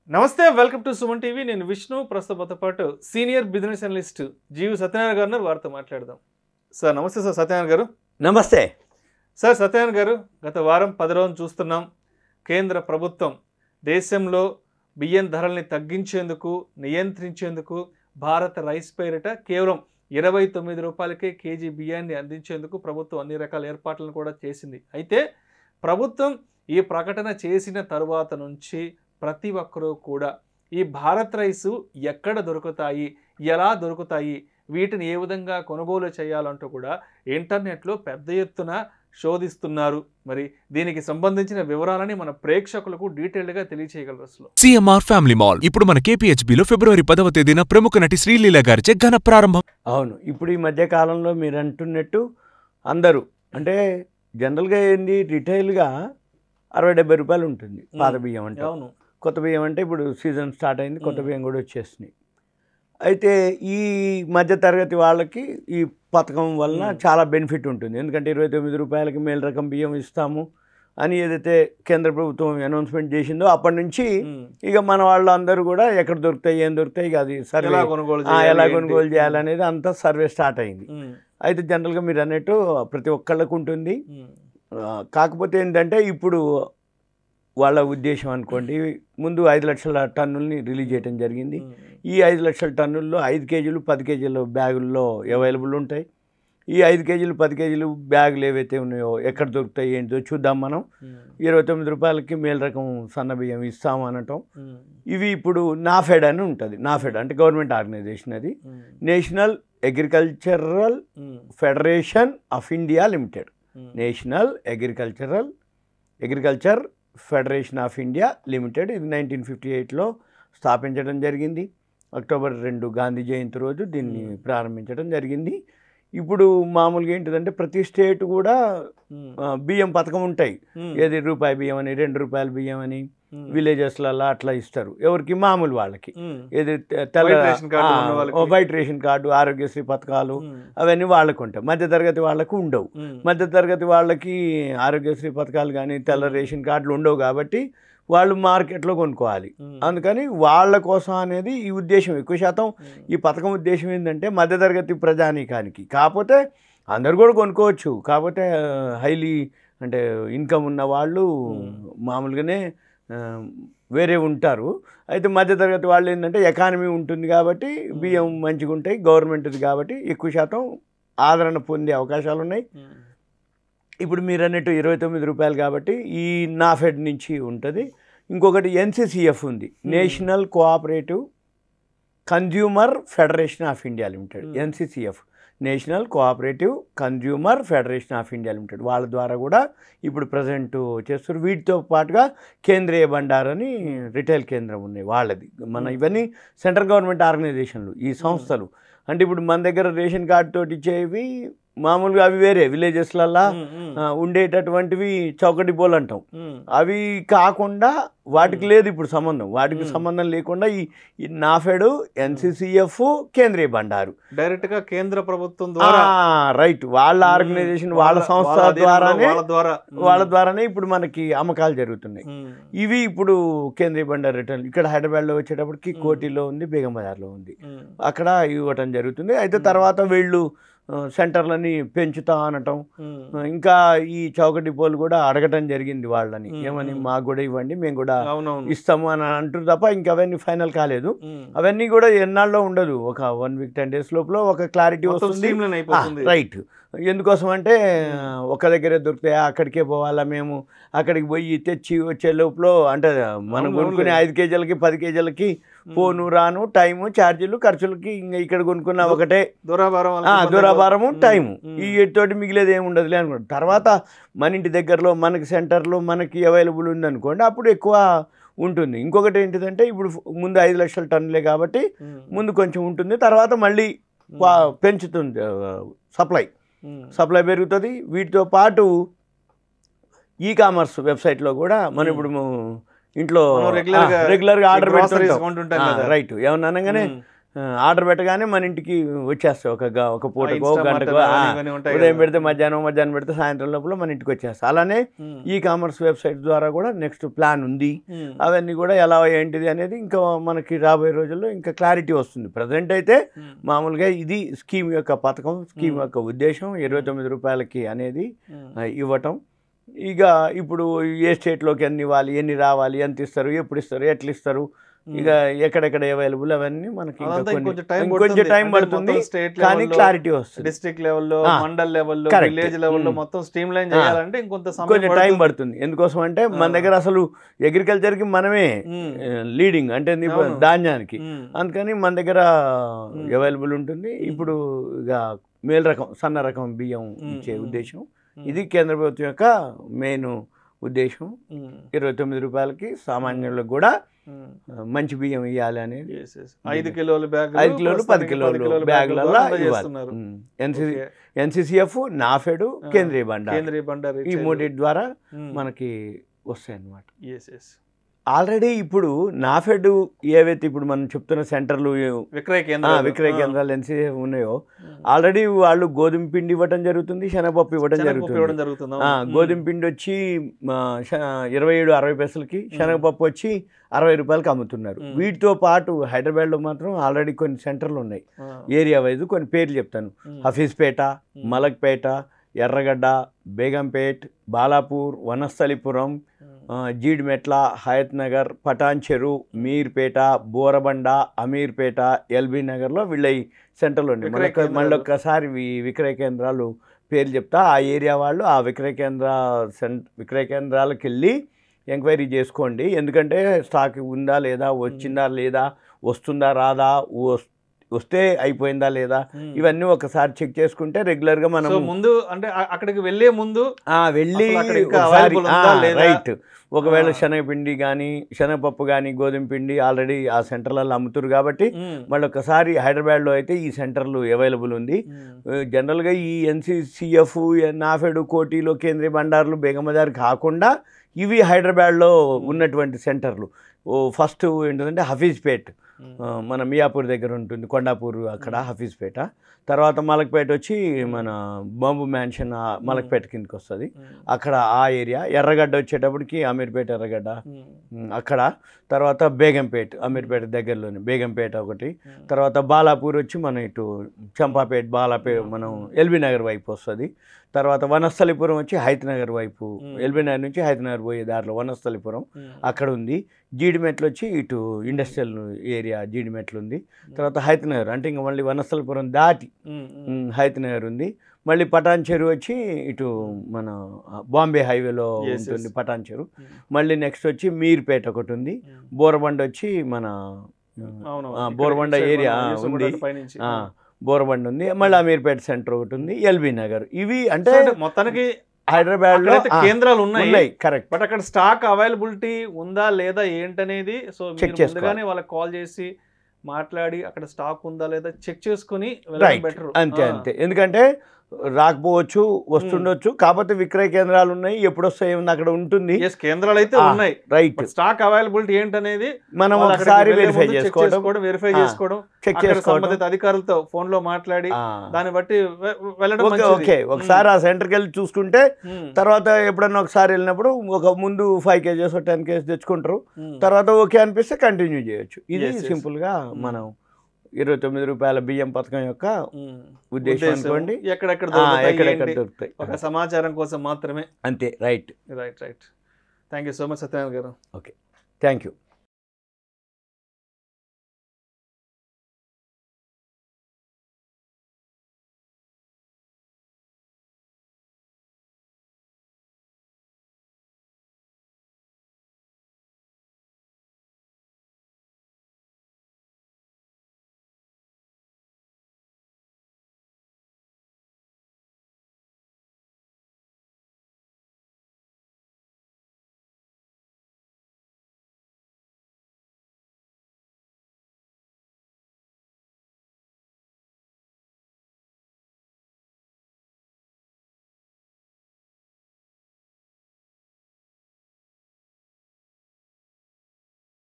నమస్తే, welcome to Suman TV. నేను విష్ణు. ప్రస్తుతంతో పాటు సీనియర్ బిజినెస్ అనలిస్ట్ జీవి సత్యనారాయణ గారు ఉన్నారు. వారితో మాట్లాడదాం. సార్ నమస్తే. సార్ సత్యనారాయణ గారు నమస్తే. సార్ సత్యనారాయణ గారు, గత వారం 10 రోజులు చూస్తున్నాం, కేంద్ర ప్రభుత్వం దేశంలో బియ్యం ధరల్ని తగ్గించేందుకు, నియంత్రించేందుకు భారత రైస్ పేరిట కేవలం 29 రూపాయలకే కేజీ బియ్యాన్ని అందించేందుకు ప్రభుత్వం అన్ని రకాల ఏర్పాట్లను కూడా చేసింది. అయితే ప్రభుత్వం ఈ ప్రకటన చేసిన తరువాత నుంచి ప్రతి ఒక్కరూ కూడా ఈ భారత్ రైసు ఎక్కడ దొరుకుతాయి, ఎలా దొరుకుతాయి, వీటిని ఏ విధంగా కొనుగోలు చేయాలంటూ కూడా ఇంటర్నెట్లో పెద్ద ఎత్తున శోధిస్తున్నారు. మరి దీనికి సంబంధించిన వివరాలని మన ప్రేక్షకులకు డీటెయిల్డ్గా తెలియచేయగలరు. అసలు సిఎంఆర్ ఫ్యామిలీ మాల్ ఇప్పుడు మన కేపీహెచ్బిలో ఫిబ్రవరి 10వ తేదీన ప్రముఖ నటి శ్రీలీల గారిచే ఘన ప్రారంభం. అవును, ఇప్పుడు ఈ మధ్య కాలంలో మీరు అంటున్నట్టు అందరూ అంటే జనరల్గా ఏంది, రిటైల్గా 60-70 రూపాయలు ఉంటుంది పాత బియ్యం అంటే. అవును, కొత్త బియ్యం అంటే ఇప్పుడు సీజన్ స్టార్ట్ అయింది, కొత్త బియ్యం కూడా వచ్చేసినాయి. అయితే ఈ మధ్య తరగతి వాళ్ళకి ఈ పథకం వలన చాలా బెనిఫిట్ ఉంటుంది. ఎందుకంటే 29 రూపాయలకి మేలు రకం బియ్యం ఇస్తాము అని ఏదైతే కేంద్ర ప్రభుత్వం అనౌన్స్మెంట్ చేసిందో అప్పటి నుంచి ఇక మన వాళ్ళందరూ కూడా ఎక్కడ దొరుకుతాయి, ఏం దొరుకుతాయి, ఇక అది సర్వే ఎలా కొనుగోలు చేయాలనేది అంతా సర్వే స్టార్ట్ అయింది. అయితే జనరల్గా మీరు అన్నట్టు ప్రతి ఒక్కళ్ళకు ఉంటుంది. కాకపోతే ఏంటంటే ఇప్పుడు వాళ్ళ ఉద్దేశం అనుకోండి, ముందు 5 లక్షల టన్నుల్ని రిలీజ్ చేయడం జరిగింది. ఈ 5 లక్షల టన్నుల్లో 5 కేజీలు 10 కేజీల బ్యాగుల్లో అవైలబుల్ ఉంటాయి. ఈ 5 కేజీలు 10 కేజీలు బ్యాగులు ఏవైతే ఉన్నాయో ఎక్కడ దొరుకుతాయి ఏంటో చూద్దాం. మనం 29 రూపాయలకి మేలు రకం సన్న బియ్యం ఇస్తాము అనటం. ఇవి ఇప్పుడు నాఫెడ్ అని ఉంటుంది. నాఫెడ్ అంటే గవర్నమెంట్ ఆర్గనైజేషన్, అది national agricultural federation of India limited. National agriculture federation of India limited. ఇది 1958లో స్థాపించడం జరిగింది. అక్టోబర్ 2 గాంధీ జయంతి రోజు దీన్ని ప్రారంభించడం జరిగింది. ఇప్పుడు మామూలుగా ఏంటిదంటే ప్రతి స్టేట్ కూడా బియ్యం పథకం ఉంటాయి. ఏది రూపాయి బియ్యం అని, 2 రూపాయల బియ్యం అని విలేజెస్లలో అట్లా ఇస్తారు. ఎవరికి? మామూలు వాళ్ళకి. ఏది వైట్ రేషన్ కార్డు, ఆరోగ్యశ్రీ పథకాలు అవన్నీ వాళ్ళకు ఉంటాయి. మధ్యతరగతి వాళ్ళకు ఉండవు. మధ్యతరగతి వాళ్ళకి ఆరోగ్యశ్రీ పథకాలు కానీ తెల్ల రేషన్ కార్డులు ఉండవు కాబట్టి వాళ్ళు మార్కెట్లో కొనుక్కోవాలి. అందుకని వాళ్ళ కోసం అనేది ఈ ఉద్దేశం. ఎక్కువ శాతం ఈ పథకం ఉద్దేశం ఏంటంటే మధ్యతరగతి ప్రజానీకానికి. కాకపోతే అందరు కూడా కొనుక్కోవచ్చు. కాకపోతే హైలీ అంటే ఇన్కమ్ ఉన్న వాళ్ళు మామూలుగానే వేరే ఉంటారు. అయితే మధ్యతరగతి వాళ్ళు ఏంటంటే ఎకానమీ ఉంటుంది కాబట్టి బియ్యం మంచిగా ఉంటాయి, గవర్నమెంట్ది కాబట్టి ఎక్కువ శాతం ఆదరణ పొందే అవకాశాలు ఉన్నాయి. ఇప్పుడు మీరు అన్నట్టు 29 రూపాయలు కాబట్టి ఈ నాఫెడ్ నుంచి ఉంటుంది. ఇంకొకటి NCCF ఉంది, national cooperative consumer federation of India limited. NCCF national cooperative consumer federation of India limited. వాళ్ళ ద్వారా కూడా ఇప్పుడు ప్రజెంట్ చేస్తారు. వీటితో పాటుగా కేంద్రీయ బండార్ అని రిటైల్ కేంద్రం ఉన్నాయి వాళ్ళది. మన ఇవన్నీ సెంట్రల్ గవర్నమెంట్ ఆర్గనైజేషన్లు ఈ సంస్థలు. అంటే ఇప్పుడు మన దగ్గర రేషన్ కార్డు తోటి ఇచ్చేవి మామూలుగా అవి వేరే విలేజెస్లల్లా ఉండేటటువంటివి చౌక డిపోలు అంటాం. అవి కాకుండా వాటికి లేదు ఇప్పుడు సంబంధం. వాటికి సంబంధం లేకుండా ఈ నాఫెడ్, NCCF, కేంద్రీయ బండారు డైరెక్ట్గా కేంద్ర ప్రభుత్వం ద్వారా, రైట్, వాళ్ళ ఆర్గనైజేషన్ వాళ్ళ సంస్థ వాళ్ళ ద్వారానే ఇప్పుడు మనకి అమ్మకాలు జరుగుతున్నాయి. ఇవి ఇప్పుడు కేంద్రీయ బండారు రిటర్న్ ఇక్కడ హైదరాబాద్లో వచ్చేటప్పటికి కోటిలో ఉంది, బేగం బజార్లో ఉంది, అక్కడ ఇవ్వటం జరుగుతుంది. అయితే తర్వాత వీళ్ళు సెంటర్లని పెంచుతా అనటం, ఇంకా ఈ చౌక డిపోలు కూడా అడగటం జరిగింది వాళ్ళని, ఏమని మాకు కూడా ఇవ్వండి, మేము కూడా ఇస్తాము అని అంటారు తప్ప ఇంకా అవన్నీ ఫైనల్ కాలేదు. అవన్నీ కూడా ఎన్నాళ్ళలో ఉండదు, ఒక 1 వీక్ 10 డేస్ లోపల ఒక క్లారిటీ వస్తుంది. రైట్. ఎందుకోసం అంటే ఒక దగ్గరే దొరుకుతాయా, అక్కడికే పోవాలా, మేము అక్కడికి పోయి తెచ్చి వచ్చే లోపల అంటే మనం కొనుక్కునే 5 కేజీలకి 10 కేజీలకి పోను రాను టైము ఛార్జీలు ఖర్చులకి ఇంకా ఇక్కడ కొనుక్కున్న ఒకటే దురాభారము టైము, ఈ తోటి మిగిలేదు ఏమి ఉండదులే అనుకోండి. తర్వాత మన ఇంటి దగ్గరలో మనకి సెంటర్లో మనకి అవైలబుల్ ఉందనుకోండి, అప్పుడు ఎక్కువ ఉంటుంది. ఇంకొకటి ఏంటిదంటే ఇప్పుడు ముందు 5 లక్షల టన్నులే కాబట్టి ముందు కొంచెం ఉంటుంది, తర్వాత మళ్ళీ పెంచుతుంది సప్లై పెరుగుతుంది. వీటితో పాటు కామర్స్ వెబ్సైట్లో కూడా మనం ఇప్పుడు ఇంట్లో రెగ్యులర్గా ఆర్డర్ పెడుతుంటాం. రైట్. ఏమన్నా అనగానే ఆర్డర్ పెట్టగానే మన ఇంటికి వచ్చేస్తాయి ఒక పూటకో గంటకో ఉదయం పెడితే మధ్యాహ్నం పెడితే సాయంత్రం లోపల మన ఇంటికి వచ్చేస్తాయి. అలానే ఈ కామర్స్ వెబ్సైట్ ద్వారా కూడా నెక్స్ట్ ప్లాన్ ఉంది. అవన్నీ కూడా ఎలా ఏంటిది అనేది ఇంకా మనకి రాబోయే రోజుల్లో ఇంకా క్లారిటీ వస్తుంది. ప్రజెంట్ అయితే మామూలుగా ఇది స్కీమ్ యొక్క పథకం, స్కీమ్ యొక్క ఉద్దేశం 29 రూపాయలకి అనేది ఇవ్వటం. ఇక ఇప్పుడు ఏ స్టేట్లోకి ఎన్ని ఇవ్వాలి, ఎన్ని రావాలి, ఎంత ఇస్తారు, ఎప్పుడు ఇస్తారు, ఎట్లా ఇస్తారు, ఇక ఎక్కడెక్కడ అవైలబుల్ అవన్నీ మనకి కొంచెం టైం పడుతుంది కానీ క్లారిటీ వస్తుంది. డిస్ట్రిక్ట్ లెవెల్లో, మండల్ లెవెల్లో, విలేజ్ లెవెల్లో మొత్తం స్ట్రీమ్ లైన్ చేయాలంటే కొంచెం టైం పడుతుంది. ఎందుకోసం అంటే మన దగ్గర అసలు అగ్రికల్చర్ కి మనమే లీడింగ్ అంటే ధాన్యానికి, అందుకని మన దగ్గర అవైలబుల్ ఉంటుంది. ఇప్పుడు ఇక మేల్ రకం, సన్న రకం బియ్యం ఇచ్చే ఉద్దేశం ఇది కేంద్ర ప్రభుత్వం యొక్క మెయిన్ ఉద్దేశం. 29 రూపాయలకి సామాన్యులకు కూడా మంచి బియ్యం ఇవ్వాలి అనేది. 5 కిలోలు 10 కిలోలు బ్యాగులలో NCCF, నాఫెడ్, కేంద్రీయ బండారు ఈ మూడింటి ద్వారా మనకి వస్తాయి అన్నమాట. ఆల్రెడీ ఇప్పుడు నాఫెడ్ ఏవైతే ఇప్పుడు మనం చెప్తున్న సెంటర్లు విక్రయ కేంద్రాలు NCCF ఉన్నాయో ఆల్రెడీ వాళ్ళు గోధుమ పిండి ఇవ్వడం జరుగుతుంది, శనగపప్పు ఇవ్వడం జరుగుతుంది. గోధుమ పిండి వచ్చి 27-60 పైసలకి, శనగపప్పు వచ్చి 60 రూపాయలకి అమ్ముతున్నారు. వీటితో పాటు హైదరాబాద్లో మాత్రం ఆల్రెడీ కొన్ని సెంటర్లు ఉన్నాయి. ఏరియా వైజ్ కొన్ని పేర్లు చెప్తాను. హఫీజ్పేట, మలక్పేట, ఎర్రగడ్డ, బేగంపేట్, బాలాపూర్, వనస్థలిపురం, జీడిమెట్ల, హయత్ నగర్, పటాన్ చెరు, మీర్పేట, బోరబండ, అమీర్పేట, ఎల్బీ నగర్లో వీళ్ళ ఈ సెంటర్లు ఉన్నాయి. మళ్ళీ ఒక్కసారి విక్రయ కేంద్రాలు పేర్లు చెప్తా. ఆ ఏరియా వాళ్ళు ఆ విక్రయ కేంద్రాలకు వెళ్ళి ఎంక్వైరీ చేసుకోండి. ఎందుకంటే స్టాక్ ఉందా లేదా, వచ్చిందా లేదా, వస్తుందా రాదా, వస్తే అయిపోయిందా లేదా, ఇవన్నీ ఒకసారి చెక్ చేసుకుంటే రెగ్యులర్గా మనం ముందు అంటే అక్కడికి వెళ్ళే ముందు వెళ్ళి రైట్ ఒకవేళ శనగపిండి కానీ, శనగపప్పు కానీ, గోధుమ పిండి ఆల్రెడీ ఆ సెంటర్లలో అమ్ముతారు కాబట్టి మళ్ళీ ఒకసారి హైదరాబాద్లో అయితే ఈ సెంటర్లు అవైలబుల్ ఉంది. జనరల్గా ఈ NCCF, నాఫెడ్, కోటిలో, కేంద్రీయ బండార్లు, బేగంబజార్ కాకుండా ఇవి హైదరాబాద్లో ఉన్నటువంటి సెంటర్లు. ఫస్ట్ ఏంటంటే హఫీజ్పేట్, మన మియాపూర్ దగ్గర ఉంటుంది, కొండాపూర్ అక్కడ హఫీజ్పేట. తర్వాత మలక్పేట వచ్చి మన బాంబు మ్యాన్షన్ మలక్పేట కిందకి వస్తుంది, అక్కడ ఆ ఏరియా. ఎర్రగడ్డ వచ్చేటప్పటికి అమీర్పేట, ఎర్రగడ్డ అక్కడ. తర్వాత బేగంపేట, అమీర్పేట దగ్గరలోనే బేగంపేట ఒకటి. తర్వాత బాలాపూర్ వచ్చి మన ఇటు చంపాపేట, బాలాపేట మనం ఎల్బీ నగర్ వైపు వస్తుంది. తర్వాత వనస్థలిపురం వచ్చి హైత్ నగర్ వైపు, ఎల్బీ నగర్ నుంచి హైత్ నగర్ పోయే దారిలో వనస్థలిపురం అక్కడ ఉంది. జీడిమెట్లు వచ్చి ఇటు ఇండస్ట్రియల్ ఏరియా జీడిమెట్లు ఉంది. తర్వాత హైత్ నగర్ అంటే ఇంకా మళ్ళీ వనస్థలిపురం దాటి హైత్ నగర్ ఉంది. మళ్ళీ పటాన్ చెరు వచ్చి ఇటు మన బాంబే హైవేలో ఉంటుంది పటాన్ చెరు. మళ్ళీ నెక్స్ట్ వచ్చి మీర్పేట ఒకటి ఉంది. బోరబండ వచ్చి మన బోరబండ ఏరియా ఉంది, బోరబండ ఉంది. మళ్ళీ అమీర్పేట సెంటర్ ఒకటి ఉంది, ఎల్బీ నగర్. ఇవి అంటే మొత్తానికి హైదరాబాద్ లో కేంద్రాలు ఉన్నాయి. కరెక్ట్. బట్ అక్కడ స్టాక్ అవైలబిలిటీ ఉందా లేదా ఏంటనేది సో ముందుగానే వాళ్ళకి కాల్ చేసి మాట్లాడి అక్కడ స్టాక్ ఉందా లేదా చెక్ చేసుకుని బెటర్. అంతే. ఎందుకంటే రాకపోవచ్చు, వస్తుండొచ్చు, కాకపోతే విక్రయ కేంద్రాలు ఉన్నాయి, ఎప్పుడు వస్తాయి అక్కడ ఉంటుంది. కేంద్రాలు అయితే ఉన్నాయి, రైట్. స్టాక్ అవైలబిలిటీ ఏంటనేది మనం ఒకసారి వెరిఫై చేసుకోవడం, చెక్ చేసుకోవడం, సంబంధిత అధికారులతో ఫోన్ లో మాట్లాడి దాన్ని బట్టి వెళ్ళడం. ఓకే, ఒకసారి ఆ సెంటర్కి వెళ్ళి చూసుకుంటే తర్వాత ఎప్పుడన్నా ఒకసారి వెళ్ళినప్పుడు ఒక ముందు 5 kgs 10 kgs తెచ్చుకుంటారు, తర్వాత ఓకే అనిపిస్తే కంటిన్యూ చేయొచ్చు. ఇది సింపుల్ గా మనం 29 రూపాయల బియ్యం పథకం యొక్క ఉద్దేశం అనుకోండి. ఎక్కడెక్కడ దొరుకుతాయి ఒక సమాచారం కోసం మాత్రమే. అంతే. Right. Thank you so much Satyanarayana garu. Okay, thank you.